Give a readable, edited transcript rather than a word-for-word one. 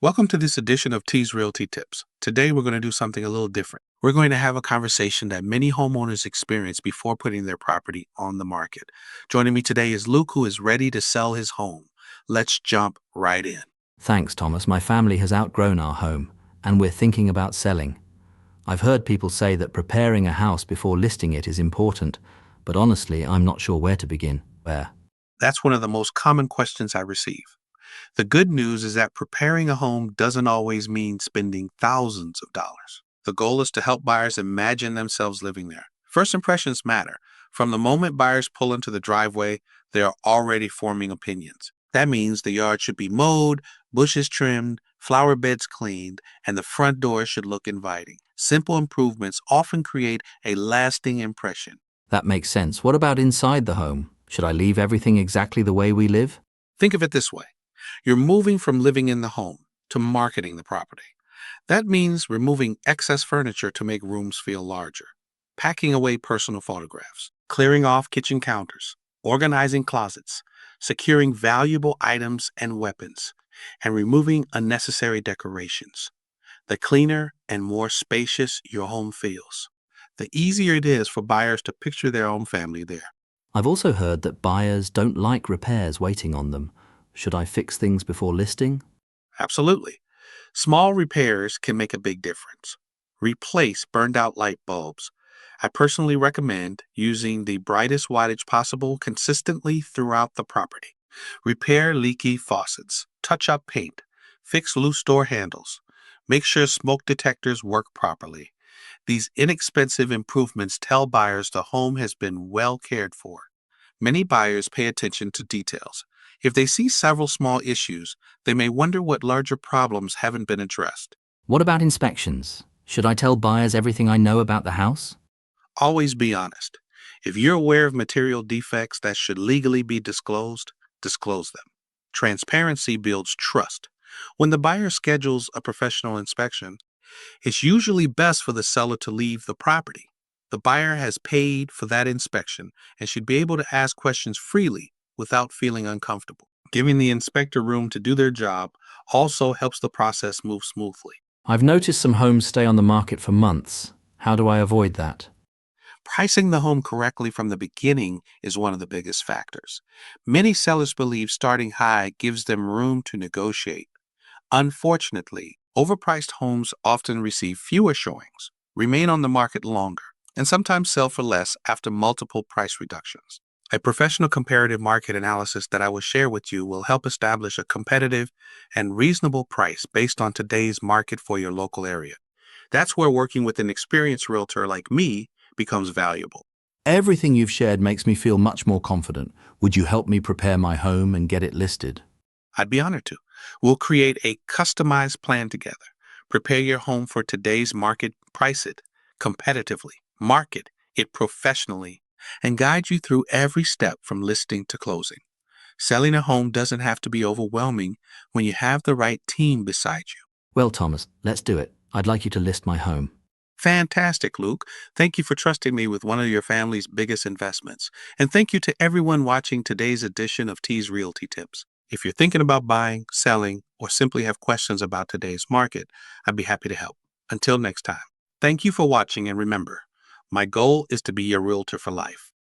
Welcome to this edition of T's Realty Tips. Today we're going to do something a little different. We're going to have a conversation that many homeowners experience before putting their property on the market. Joining me today is Luke, who is ready to sell his home. Let's jump right in. Thanks, Thomas. My family has outgrown our home, and we're thinking about selling. I've heard people say that preparing a house before listing it is important, but honestly, I'm not sure where to begin. Where? That's one of the most common questions I receive. The good news is that preparing a home doesn't always mean spending thousands of dollars. The goal is to help buyers imagine themselves living there. First impressions matter. From the moment buyers pull into the driveway, they are already forming opinions. That means the yard should be mowed, bushes trimmed, flower beds cleaned, and the front door should look inviting. Simple improvements often create a lasting impression. That makes sense. What about inside the home? Should I leave everything exactly the way we live? Think of it this way. You're moving from living in the home to marketing the property. That means removing excess furniture to make rooms feel larger, packing away personal photographs, clearing off kitchen counters, organizing closets, securing valuable items and weapons, and removing unnecessary decorations. The cleaner and more spacious your home feels, the easier it is for buyers to picture their own family there. I've also heard that buyers don't like repairs waiting on them. Should I fix things before listing? Absolutely. Small repairs can make a big difference. Replace burned out light bulbs. I personally recommend using the brightest wattage possible consistently throughout the property. Repair leaky faucets. Touch up paint. Fix loose door handles. Make sure smoke detectors work properly. These inexpensive improvements tell buyers the home has been well cared for. Many buyers pay attention to details. If they see several small issues, they may wonder what larger problems haven't been addressed. What about inspections? Should I tell buyers everything I know about the house? Always be honest. If you're aware of material defects that should legally be disclosed, disclose them. Transparency builds trust. When the buyer schedules a professional inspection, it's usually best for the seller to leave the property. The buyer has paid for that inspection and should be able to ask questions freely without feeling uncomfortable. Giving the inspector room to do their job also helps the process move smoothly. I've noticed some homes stay on the market for months. How do I avoid that? Pricing the home correctly from the beginning is one of the biggest factors. Many sellers believe starting high gives them room to negotiate. Unfortunately, overpriced homes often receive fewer showings, remain on the market longer, and sometimes sell for less after multiple price reductions. A professional comparative market analysis that I will share with you will help establish a competitive and reasonable price based on today's market for your local area. That's where working with an experienced realtor like me becomes valuable. Everything you've shared makes me feel much more confident. Would you help me prepare my home and get it listed? I'd be honored to. We'll create a customized plan together. Prepare your home for today's market, price it competitively, market it professionally, and guide you through every step from listing to closing. Selling a home doesn't have to be overwhelming when you have the right team beside you. Well, Thomas, let's do it. I'd like you to list my home. Fantastic, Luke. Thank you for trusting me with one of your family's biggest investments. And thank you to everyone watching today's edition of T's Realty Tips. If you're thinking about buying, selling, or simply have questions about today's market, I'd be happy to help. Until next time, thank you for watching, and remember, my goal is to be your realtor for life.